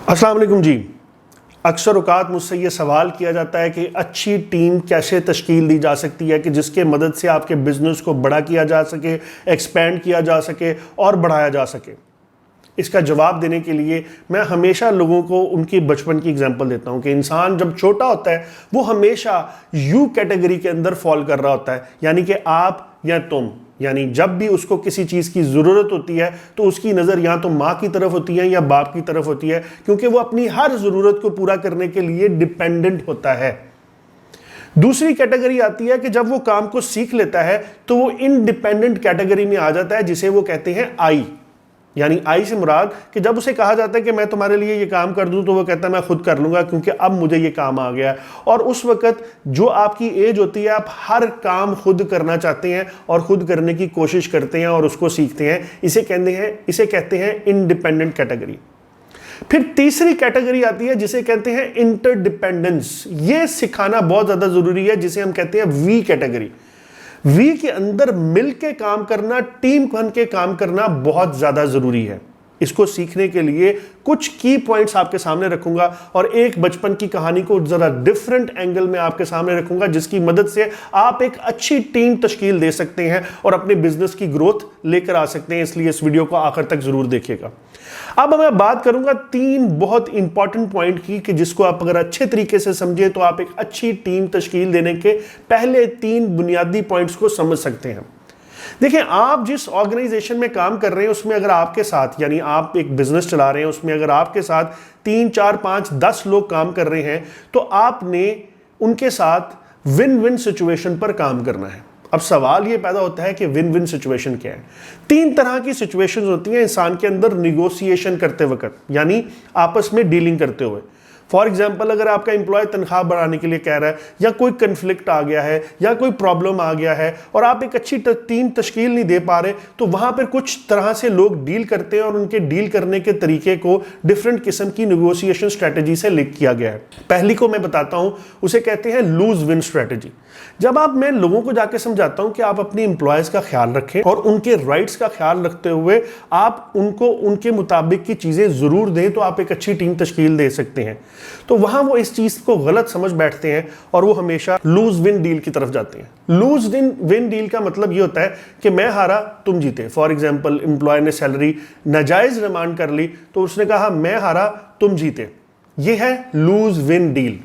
अस्सलाम वालेकुम जी। अक्सर औकात मुझसे ये सवाल किया जाता है कि अच्छी टीम कैसे तश्कील दी जा सकती है कि जिसके मदद से आपके बिजनेस को बड़ा किया जा सके, एक्सपेंड किया जा सके और बढ़ाया जा सके। इसका जवाब देने के लिए मैं हमेशा लोगों को उनकी बचपन की एग्जांपल देता हूं कि इंसान जब छोटा होता है वो हमेशा यू कैटेगरी के अंदर फॉल कर रहा होता है, यानी कि आप या तुम। यानी जब भी उसको किसी चीज़ की ज़रूरत होती है तो उसकी नज़र या तो माँ की तरफ होती है या बाप की तरफ होती है, क्योंकि वो अपनी हर ज़रूरत को पूरा करने के लिए डिपेंडेंट होता है। दूसरी कैटेगरी आती है कि जब वो काम को सीख लेता है तो वो इंडिपेंडेंट कैटेगरी में आ जाता है, जिसे वो कहते हैं आई। यानी आई से मुराद कि जब उसे कहा जाता है कि मैं तुम्हारे लिए ये काम कर दूं तो वो कहता है मैं खुद कर लूंगा क्योंकि अब मुझे ये काम आ गया है। और उस वक्त जो आपकी एज होती है, आप हर काम खुद करना चाहते हैं और खुद करने की कोशिश करते हैं और उसको सीखते हैं। इसे कहते हैं इंडिपेंडेंट कैटेगरी। फिर तीसरी कैटेगरी आती है जिसे कहते हैं इंटरडिपेंडेंस। ये सिखाना बहुत ज्यादा जरूरी है, जिसे हम कहते हैं वी कैटेगरी। वी के अंदर मिलके काम करना, टीम बन के काम करना बहुत ज्यादा जरूरी है। इसको सीखने के लिए कुछ की पॉइंट्स आपके सामने रखूंगा और एक बचपन की कहानी को जरा डिफरेंट एंगल में आपके सामने रखूंगा, जिसकी मदद से आप एक अच्छी टीम तश्कील दे सकते हैं और अपने बिजनेस की ग्रोथ लेकर आ सकते हैं। इसलिए इस वीडियो को आखिर तक जरूर देखिएगा। अब मैं बात करूंगा तीन बहुत इंपॉर्टेंट पॉइंट की कि जिसको आप अगर अच्छे तरीके से समझे तो आप एक अच्छी टीम तश्कील देने के पहले तीन बुनियादी पॉइंट्स को समझ सकते हैं। देखिए, आप जिस ऑर्गेनाइजेशन में काम कर रहे हैं उसमें अगर आपके साथ, यानी आप एक बिजनेस चला रहे हैं, उसमें अगर आपके साथ 3, 4, 5, 10 लोग काम कर रहे हैं तो आपने उनके साथ विन विन सिचुएशन पर काम करना है। अब सवाल ये पैदा होता है कि विन विन सिचुएशन क्या है। 3 तरह की सिचुएशंस होती हैं इंसान के अंदर निगोशिएशन करते वक्त, यानी आपस में डीलिंग करते हुए। फॉर एग्जाम्पल, अगर आपका एम्प्लॉय तनख्वाह बढ़ाने के लिए कह रहा है या कोई कन्फ्लिक्ट आ गया है या कोई प्रॉब्लम आ गया है और आप एक अच्छी टीम तश्कील नहीं दे पा रहे, तो वहां पर कुछ तरह से लोग डील करते हैं और उनके डील करने के तरीके को डिफरेंट किस्म की निगोशिएशन स्ट्रेटेजी से लिंक किया गया है। पहली को मैं बताता हूं, उसे कहते हैं लूज विन स्ट्रेटेजी। जब मैं लोगों को जाके समझाता हूं कि आप अपने एम्प्लॉयज का ख्याल रखें और उनके राइट्स का ख्याल रखते हुए आप उनको उनके मुताबिक की चीजें जरूर दें तो आप एक अच्छी टीम तश्कील दे सकते हैं, तो वहां वो इस चीज को गलत समझ बैठते हैं और वो हमेशा लूज विन डील की तरफ जाते हैं। लूज विन डील का मतलब ये होता है कि मैं हारा तुम जीते। फॉर एग्जाम्पल, एम्प्लॉय ने सैलरी नाजायज डिमांड कर ली तो उसने कहा मैं हारा तुम जीते। ये है लूज विन डील।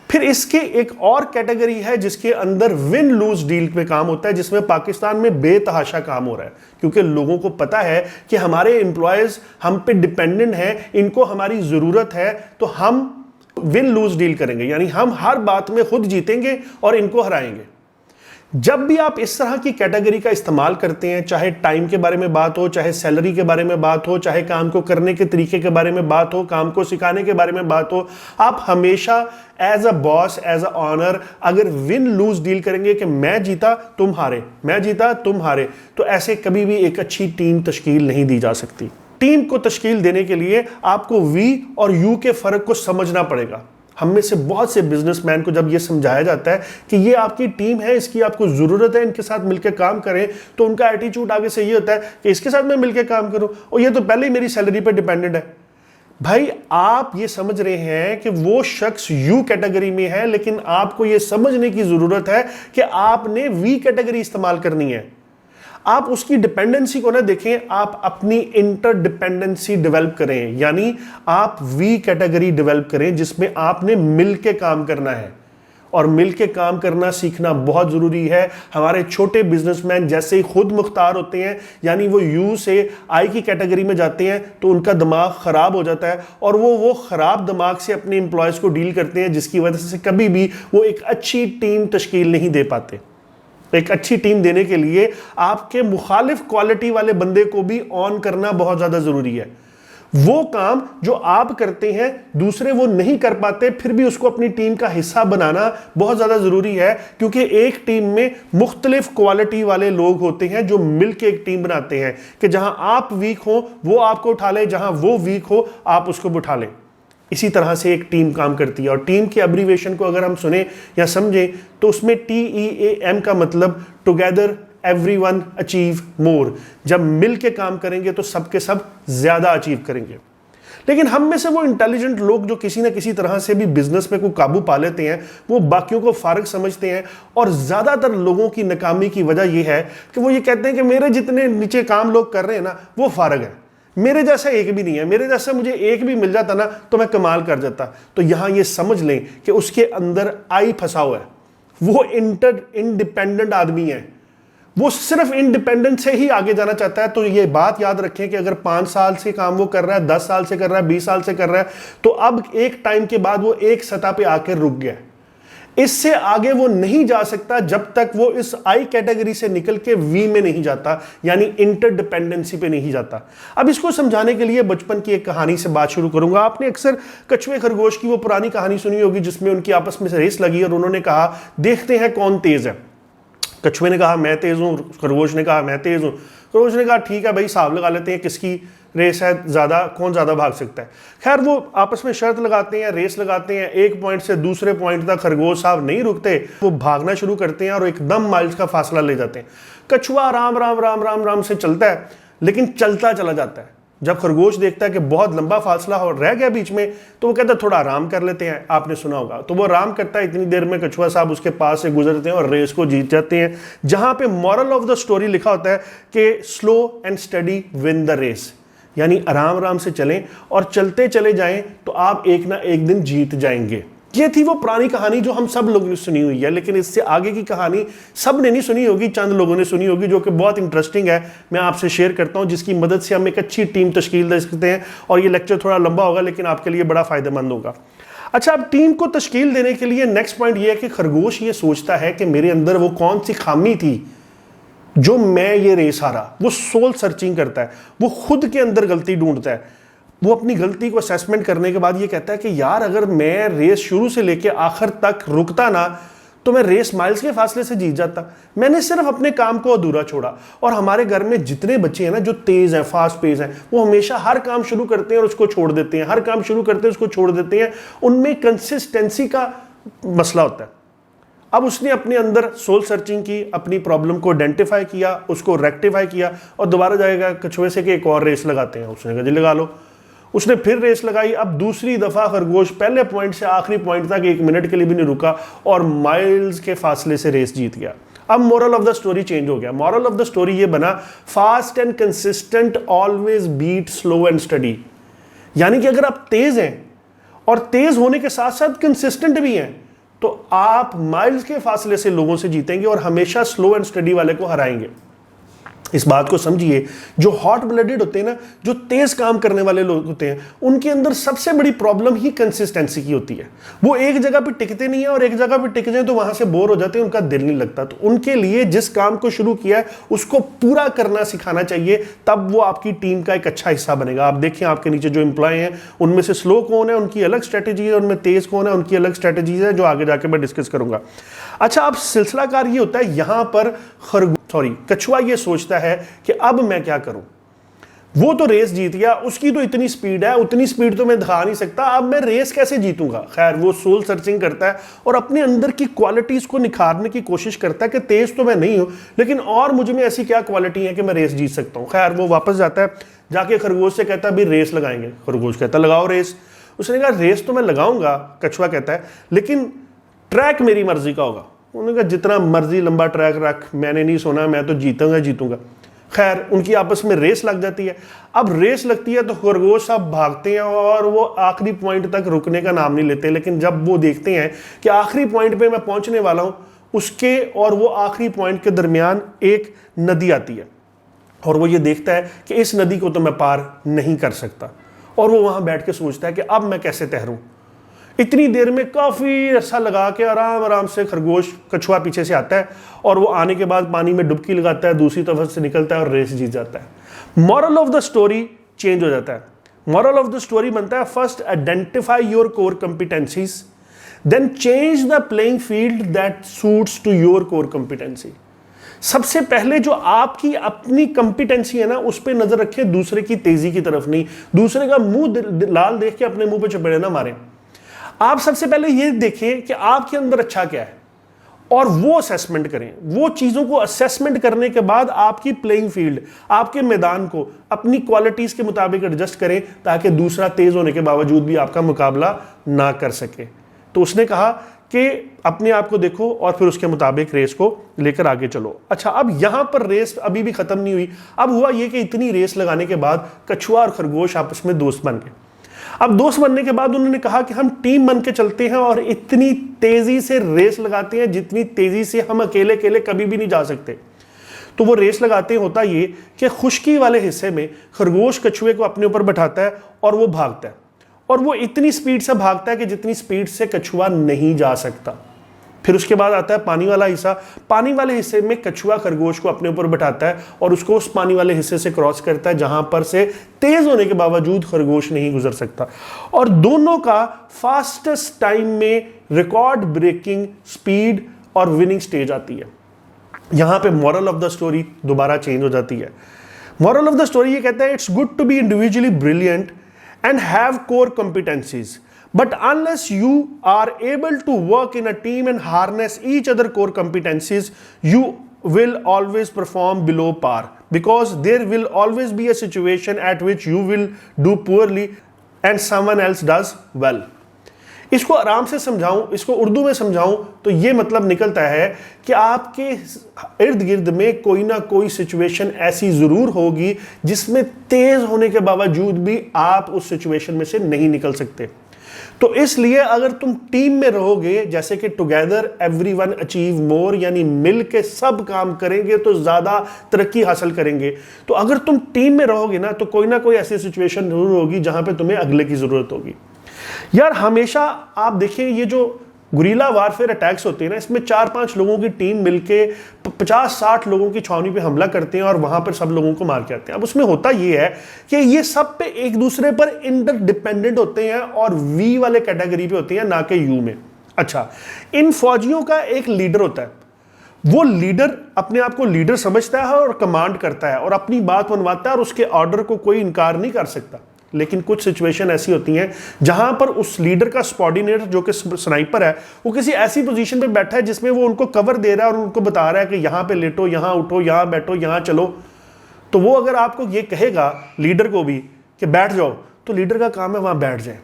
फिर इसके एक और कैटेगरी है जिसके अंदर विन लूज डील पे काम होता है, जिसमें पाकिस्तान में बेतहाशा काम हो रहा है, क्योंकि लोगों को पता है कि हमारे एम्प्लॉयज हम पे डिपेंडेंट हैं, इनको हमारी जरूरत है, तो हम विन लूज डील करेंगे, यानी हम हर बात में खुद जीतेंगे और इनको हराएंगे। जब भी आप इस तरह की कैटेगरी का इस्तेमाल करते हैं, चाहे टाइम के बारे में बात हो, चाहे सैलरी के बारे में बात हो, चाहे काम को करने के तरीके के बारे में बात हो, काम को सिखाने के बारे में बात हो, आप हमेशा as a boss, as a owner अगर विन लूज डील करेंगे कि मैं जीता तुम हारे, मैं जीता तुम हारे, तो ऐसे कभी भी एक अच्छी टीम तश्कील नहीं दी जा सकती। टीम को तश्कील देने के लिए आपको वी और यू के फर्क को समझना पड़ेगा। हम में से बहुत से बिजनेसमैन को जब यह समझाया जाता है कि ये आपकी टीम है, इसकी आपको जरूरत है, इनके साथ मिलकर काम करें, तो उनका एटीट्यूड आगे से ये होता है कि इसके साथ मैं मिलकर काम करूं और ये तो पहले ही मेरी सैलरी पर डिपेंडेंट है। भाई, आप ये समझ रहे हैं कि वो शख्स यू कैटेगरी में है, लेकिन आपको ये समझने की जरूरत है कि आपने वी कैटेगरी इस्तेमाल करनी है। आप उसकी डिपेंडेंसी को ना देखें, आप अपनी इंटरडिपेंडेंसी डेवलप करें, यानी आप वी कैटेगरी डेवलप करें जिसमें आपने मिलके काम करना है। और मिलके काम करना सीखना बहुत जरूरी है। हमारे छोटे बिजनेसमैन जैसे ही खुद मुख्तार होते हैं, यानी वो यू से आई की कैटेगरी में जाते हैं, तो उनका दिमाग खराब हो जाता है और वो खराब दिमाग से अपने एम्प्लॉयज को डील करते हैं, जिसकी वजह से कभी भी वो एक अच्छी टीम तश्कील नहीं दे पाते। एक अच्छी टीम देने के लिए आपके मुखालिफ क्वालिटी वाले बंदे को भी ऑन करना बहुत ज्यादा जरूरी है। वो काम जो आप करते हैं दूसरे वो नहीं कर पाते, फिर भी उसको अपनी टीम का हिस्सा बनाना बहुत ज्यादा जरूरी है, क्योंकि एक टीम में मुख्तलिफ क्वालिटी वाले लोग होते हैं जो मिलकर एक टीम बनाते हैं कि जहां आप वीक हो वो आपको उठा ले, जहां वो वीक हो आप उसको उठा लें। इसी तरह से एक टीम काम करती है। और टीम की एब्रीविएशन को अगर हम सुने या समझें तो उसमें TEAM का मतलब टुगेदर एवरीवन अचीव मोर। जब मिल के काम करेंगे तो सबके सब ज्यादा अचीव करेंगे। लेकिन हम में से वो इंटेलिजेंट लोग जो किसी ना किसी तरह से भी बिजनेस में कोई काबू पा लेते हैं, वो बाकियों को फारग समझते हैं। और ज्यादातर लोगों की नाकामी की वजह यह है कि वो ये कहते हैं कि मेरे जितने नीचे काम लोग कर रहे हैं ना, वो फारग है, मेरे जैसा एक भी नहीं है, मेरे जैसा मुझे एक भी मिल जाता ना तो मैं कमाल कर जाता। तो यहां ये समझ लें कि उसके अंदर आई फंसा हुआ है। वो इंडिपेंडेंट आदमी है, वो सिर्फ इंडिपेंडेंट से ही आगे जाना चाहता है। तो ये बात याद रखें कि अगर 5 साल से काम वो कर रहा है, 10 साल से कर रहा है, 20 साल से कर रहा है, तो अब एक टाइम के बाद वो एक सतह पे आकर रुक गया। इससे आगे वो नहीं जा सकता जब तक वो इस आई कैटेगरी से निकल के वी में नहीं जाता, यानी इंटरडिपेंडेंसी पे नहीं जाता। अब इसको समझाने के लिए बचपन की एक कहानी से बात शुरू करूंगा। आपने अक्सर कछुए खरगोश की वो पुरानी कहानी सुनी होगी जिसमें उनकी आपस में रेस लगी और उन्होंने कहा देखते हैं कौन तेज है। कछुए ने कहा मैं तेज हूं, खरगोश ने कहा मैं तेज हूं। खरगोश ने कहा ठीक है भाई, हिसाब लगा लेते हैं किसकी रेस है ज्यादा, कौन ज्यादा भाग सकता है। खैर वो आपस में शर्त लगाते हैं, रेस लगाते हैं। एक पॉइंट से दूसरे पॉइंट तक खरगोश साहब नहीं रुकते, वो भागना शुरू करते हैं और एकदम माइल्स का फासला ले जाते हैं। कछुआ राम राम राम राम राम से चलता है, लेकिन चलता चला जाता है। जब खरगोश देखता है कि बहुत लंबा फासला रह गया बीच में, तो वो कहता है थोड़ा आराम कर लेते हैं, आपने सुना होगा। तो वो आराम करता है, इतनी देर में कछुआ साहब उसके पास से गुजरते हैं और रेस को जीत जाते हैं। जहां पे मॉरल ऑफ द स्टोरी लिखा होता है कि slow and steady win the race, यानी आराम आराम से चलें और चलते चले जाएं तो आप एक ना एक दिन जीत जाएंगे। ये थी वो पुरानी कहानी जो हम सब लोगों ने सुनी हुई है, लेकिन इससे आगे की कहानी सब ने नहीं सुनी होगी, चंद लोगों ने सुनी होगी, जो कि बहुत इंटरेस्टिंग है। मैं आपसे शेयर करता हूं, जिसकी मदद से हम एक अच्छी टीम तश्कील दे सकते हैं। और ये लेक्चर थोड़ा लंबा होगा लेकिन आपके लिए बड़ा फायदेमंद होगा। अच्छा, अब टीम को तश्कील देने के लिए नेक्स्ट पॉइंट ये है कि खरगोश ये सोचता है कि मेरे अंदर वो कौन सी खामी थी जो मैं ये रेस हारा। वो सोल सर्चिंग करता है, वो खुद के अंदर गलती ढूंढता है। वो अपनी गलती को असेसमेंट करने के बाद ये कहता है कि यार अगर मैं रेस शुरू से लेके आखिर तक रुकता ना, तो मैं रेस माइल्स के फासले से जीत जाता। मैंने सिर्फ अपने काम को अधूरा छोड़ा। और हमारे घर में जितने बच्चे हैं ना जो तेज हैं, फास्ट पेस हैं, वो हमेशा हर काम शुरू करते हैं और उसको छोड़ देते हैं, हर काम शुरू करते हैं उसको छोड़ देते हैं। उनमें कंसिस्टेंसी का मसला होता है। अब उसने अपने अंदर सोल सर्चिंग की, अपनी प्रॉब्लम को आइडेंटिफाई किया, उसको रेक्टिफाई किया और दोबारा जाएगा कछुए से कि एक और रेस लगाते हैं। उसने कहा जी लगा लो। उसने फिर रेस लगाई। अब दूसरी दफा खरगोश पहले पॉइंट से आखिरी पॉइंट तक 1 मिनट के लिए भी नहीं रुका और माइल्स के फासले से रेस जीत गया। अब moral of the story change हो गया। मोरल ऑफ द स्टोरी ये बना, fast and consistent always beat slow and steady. यानी कि अगर आप तेज हैं और तेज होने के साथ साथ कंसिस्टेंट भी हैं, तो आप माइल्स के फासले से लोगों से जीतेंगे और हमेशा स्लो एंड स्टडी वाले को हराएंगे। इस बात को समझिए, जो हॉट ब्लडेड होते हैं ना, जो तेज काम करने वाले लोग होते हैं, उनके अंदर सबसे बड़ी प्रॉब्लम ही कंसिस्टेंसी की होती है। वो एक जगह पे टिकते नहीं है और एक जगह पे टिक जाए तो वहां से बोर हो जाते हैं, उनका दिल नहीं लगता। तो उनके लिए जिस काम को शुरू किया है उसको पूरा करना सिखाना चाहिए, तब वो आपकी टीम का एक अच्छा हिस्सा बनेगा। आप देखिए आपके नीचे जो एम्प्लॉय हैं, उनमें से स्लो कौन है, उनकी अलग स्ट्रेटेजी है, उनमें तेज कौन है, उनकी अलग स्ट्रेटेजी है, जो आगे जाके मैं डिस्कस करूंगा। अच्छा, अब सिलसिलाकार ये होता है, यहां पर कछुआ ये सोचता है कि अब मैं क्या करूं। वो तो रेस जीत गया, उसकी तो इतनी स्पीड है, उतनी स्पीड तो मैं दिखा नहीं सकता, अब मैं रेस कैसे जीतूंगा। खैर वो सोल सर्चिंग करता है और अपने अंदर की क्वालिटीज को निखारने की कोशिश करता है कि तेज तो मैं नहीं हूं, लेकिन और मुझ में ऐसी क्या क्वालिटी है कि मैं रेस जीत सकता हूं। खैर वो वापस जाता है, जाके खरगोश से कहता है भी रेस लगाएंगे। खरगोश कहता है लगाओ रेस। उसने कहा रेस तो मैं लगाऊंगा, कछुआ कहता है, लेकिन ट्रैक मेरी मर्जी का होगा। उन्होंने कहा जितना मर्जी लंबा ट्रैक रख, मैंने नहीं सुना, मैं तो जीतूंगा। खैर उनकी आपस में रेस लग जाती है। अब रेस लगती है तो खरगोश साहब भागते हैं और वो आखिरी पॉइंट तक रुकने का नाम नहीं लेते। लेकिन जब वो देखते हैं कि आखिरी पॉइंट पे मैं पहुंचने वाला हूं, उसके और वो आखिरी पॉइंट के दरमियान एक नदी आती है और वो ये देखता है कि इस नदी को तो मैं पार नहीं कर सकता। और वो वहां बैठ के सोचता है कि अब मैं कैसे तैरूं। इतनी देर में काफी अरसा लगा के आराम आराम से खरगोश, कछुआ पीछे से आता है और वो आने के बाद पानी में डुबकी लगाता है, दूसरी तरफ से निकलता है और रेस जीत जाता है। Moral of the story change हो जाता है। मॉरल ऑफ द स्टोरी बनता है, first identify your core competencies, then change the playing field that suits to your core competency. सबसे पहले जो आपकी अपनी कंपिटेंसी है ना, उस पर नजर रखें, दूसरे की तेजी की तरफ नहीं। दूसरे का मुंह लाल देख के अपने मुंह पे चपेड़े ना मारें। आप सबसे पहले ये देखें कि आपके अंदर अच्छा क्या है और वो असेसमेंट करें। वो चीज़ों को असेसमेंट करने के बाद आपकी प्लेइंग फील्ड, आपके मैदान को अपनी क्वालिटीज़ के मुताबिक एडजस्ट करें ताकि दूसरा तेज़ होने के बावजूद भी आपका मुकाबला ना कर सके। तो उसने कहा कि अपने आप को देखो और फिर उसके मुताबिक रेस को लेकर आगे चलो। अच्छा, अब यहां पर रेस अभी भी खत्म नहीं हुई। अब हुआ ये कि इतनी रेस लगाने के बाद कछुआ और खरगोश आपस में दोस्त बन गए। अब दोस्त बनने के बाद उन्होंने कहा कि हम टीम बन के चलते हैं और इतनी तेजी से रेस लगाते हैं जितनी तेजी से हम अकेले अकेले कभी भी नहीं जा सकते। तो वो रेस लगाते हैं, होता ये कि खुश्की वाले हिस्से में खरगोश कछुए को अपने ऊपर बैठाता है और वो भागता है, और वो इतनी स्पीड से भागता है कि जितनी स्पीड से कछुआ नहीं जा सकता। फिर उसके बाद आता है पानी वाला हिस्सा। पानी वाले हिस्से में कछुआ खरगोश को अपने ऊपर बैठाता है और उसको उस पानी वाले हिस्से से क्रॉस करता है जहां पर से तेज होने के बावजूद खरगोश नहीं गुजर सकता, और दोनों का फास्टेस्ट टाइम में रिकॉर्ड ब्रेकिंग स्पीड और विनिंग स्टेज आती है। यहां पे मॉरल ऑफ द स्टोरी दोबारा चेंज हो जाती है। मॉरल ऑफ द स्टोरी ये कहता है, it's good to be individually brilliant and have core competencies, but unless you are able to work in a team and harness each other core competencies, you will always perform below par, because there will always be a situation at which you will do poorly and someone else does well. इसको आराम से समझाऊं, इसको उर्दू में समझाऊं तो ये मतलब निकलता है कि आपके इर्द गिर्द में कोई ना कोई सिचुएशन ऐसी जरूर होगी जिसमें तेज होने के बावजूद भी आप उस सिचुएशन में से नहीं निकल सकते। तो इसलिए अगर तुम टीम में रहोगे, जैसे कि टुगेदर एवरीवन अचीव मोर, यानी मिल के सब काम करेंगे तो ज्यादा तरक्की हासिल करेंगे। तो अगर तुम टीम में रहोगे ना तो कोई ना कोई ऐसी सिचुएशन जरूर होगी जहां पे तुम्हें अगले की जरूरत होगी। यार हमेशा आप देखें, ये जो गुरीला वारफेयर अटैक्स होते हैं ना, इसमें 4-5 लोगों की टीम मिलके 50-60 लोगों की छावनी पे हमला करते हैं और वहां पर सब लोगों को मार के आते हैं। अब उसमें होता ये है कि ये सब पे एक दूसरे पर इंटरडिपेंडेंट होते हैं और वी वाले कैटेगरी पे होते हैं, ना कि यू में। अच्छा, इन फौजियों का एक लीडर होता है। वो लीडर अपने आप को लीडर समझता है और कमांड करता है और अपनी बात मनवाता है और उसके ऑर्डर को कोई इनकार नहीं कर सकता। लेकिन कुछ सिचुएशन ऐसी होती हैं जहां पर उस लीडर का सबऑर्डिनेट जो कि स्नाइपर है, वो किसी ऐसी पोजीशन पे बैठा है जिसमें वो उनको कवर दे रहा है और उनको बता रहा है कि यहां पे लेटो, यहां उठो, यहां बैठो, यहां चलो। तो वो अगर आपको ये कहेगा लीडर को भी कि बैठ जाओ, तो लीडर का काम है वहां बैठ जाए,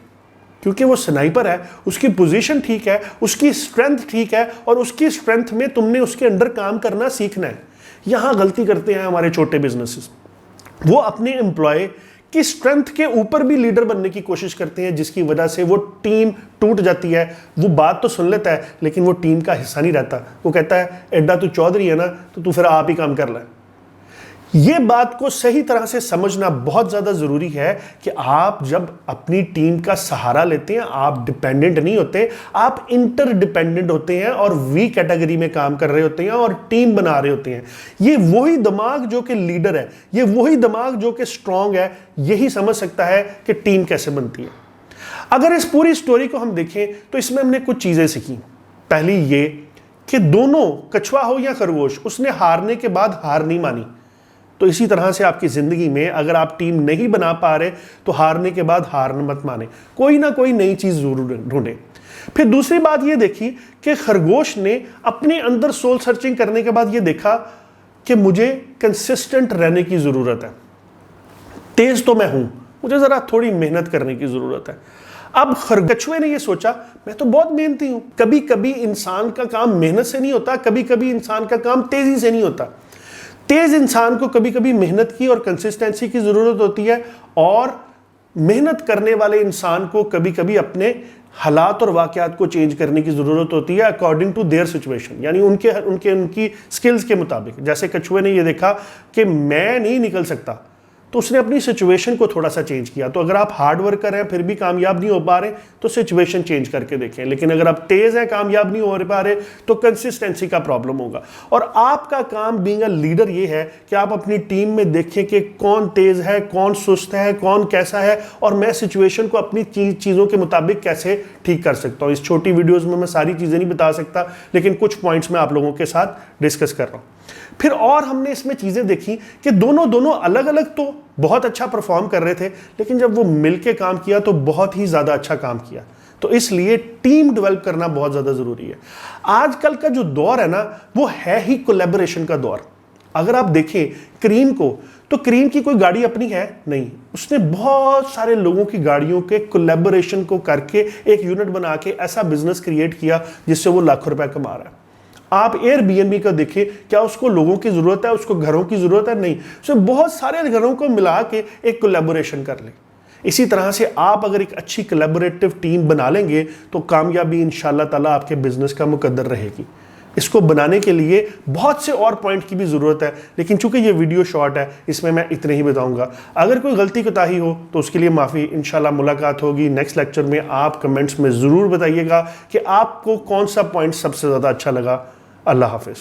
क्योंकि वो स्नाइपर है, उसकी पोजीशन ठीक है, उसकी स्ट्रेंथ ठीक है और उसकी स्ट्रेंथ में तुमने उसके अंडर काम करना सीखना है। यहां गलती करते हैं हमारे छोटे बिजनेसेस, वो अपने एम्प्लॉय की स्ट्रेंथ के ऊपर भी लीडर बनने की कोशिश करते हैं, जिसकी वजह से वो टीम टूट जाती है। वो बात तो सुन लेता है लेकिन वो टीम का हिस्सा नहीं रहता। वो कहता है एड्डा तू चौधरी है ना, तो तू फिर आप ही काम कर ले। ये बात को सही तरह से समझना बहुत ज़्यादा ज़रूरी है कि आप जब अपनी टीम का सहारा लेते हैं, आप डिपेंडेंट नहीं होते, आप इंटरडिपेंडेंट होते हैं और वी कैटेगरी में काम कर रहे होते हैं और टीम बना रहे होते हैं। ये वही दिमाग जो कि लीडर है, ये वही दिमाग जो कि स्ट्रांग है, यही समझ सकता है कि टीम कैसे बनती है। अगर इस पूरी स्टोरी को हम देखें तो इसमें हमने कुछ चीज़ें सीखी। पहली ये कि दोनों, कछुआ हो या खरगोश, उसने हारने के बाद हार नहीं मानी। तो इसी तरह से आपकी ज़िंदगी में अगर आप टीम नहीं बना पा रहे तो हारने के बाद हार मत माने, कोई ना कोई नई चीज़ जरूर ढूंढे। फिर दूसरी बात ये देखी कि खरगोश ने अपने अंदर सोल सर्चिंग करने के बाद ये देखा कि मुझे कंसिस्टेंट रहने की ज़रूरत है। तेज़ तो मैं हूँ, मुझे ज़रा थोड़ी मेहनत करने की ज़रूरत है। अब कछुए ने ये सोचा मैं तो बहुत मेहनती हूँ। कभी कभी इंसान का काम मेहनत से नहीं होता, कभी कभी इंसान का काम तेज़ी से नहीं होता। तेज इंसान को कभी कभी मेहनत की और कंसिस्टेंसी की जरूरत होती है, और मेहनत करने वाले इंसान को कभी कभी अपने हालात और वाकयात को चेंज करने की जरूरत होती है अकॉर्डिंग टू देयर सिचुएशन, यानी उनकी स्किल्स के मुताबिक। जैसे कछुए ने ये देखा कि मैं नहीं निकल सकता, तो उसने अपनी सिचुएशन को थोड़ा सा चेंज किया। तो अगर आप हार्ड वर्कर हैं फिर भी कामयाब नहीं हो पा रहे तो सिचुएशन चेंज करके देखें, लेकिन अगर आप तेज हैं, कामयाब नहीं हो पा रहे, तो कंसिस्टेंसी का प्रॉब्लम होगा। और आपका काम बीइंग अ लीडर ये है कि आप अपनी टीम में देखें कि कौन तेज है, कौन सुस्त है, कौन कैसा है, और मैं सिचुएशन को अपनी चीज़ों के मुताबिक कैसे ठीक कर सकता हूँ। इस छोटी वीडियोज़ में मैं सारी चीज़ें नहीं बता सकता, लेकिन कुछ पॉइंट्स मैं आप लोगों के साथ डिस्कस कर रहा हूँ। फिर और हमने इसमें चीज़ें देखी कि दोनों अलग अलग तो बहुत अच्छा परफॉर्म कर रहे थे, लेकिन जब वो मिलके काम किया तो बहुत ही ज़्यादा अच्छा काम किया। तो इसलिए टीम डेवलप करना बहुत ज़्यादा ज़रूरी है। आजकल का जो दौर है ना, वो है ही कोलैबोरेशन का दौर। अगर आप देखें करीम को, तो करीम की कोई गाड़ी अपनी है नहीं, उसने बहुत सारे लोगों की गाड़ियों के कोलैबोरेशन को करके एक यूनिट बना के ऐसा बिजनेस क्रिएट किया जिससे वो लाखों रुपए कमा रहा है। आप एयरबीएनबी का देखिए, क्या उसको लोगों की जरूरत है, उसको घरों की जरूरत है? नहीं, उसने बहुत सारे घरों को मिला के एक कोलैबोरेशन कर ली। इसी तरह से आप अगर एक अच्छी कोलैबोरेटिव टीम बना लेंगे तो कामयाबी इंशाल्लाह ताला आपके बिजनेस का मुकद्दर रहेगी। इसको बनाने के लिए बहुत से और पॉइंट की भी ज़रूरत है, लेकिन चूंकि ये वीडियो शॉर्ट है इसमें मैं इतने ही बताऊंगा। अगर कोई गलती कोताही हो तो उसके लिए माफ़ी। इंशाल्लाह मुलाकात होगी नेक्स्ट लेक्चर में। आप कमेंट्स में ज़रूर बताइएगा कि आपको कौन सा पॉइंट सबसे ज़्यादा अच्छा लगा। अल्लाह हाफिज़।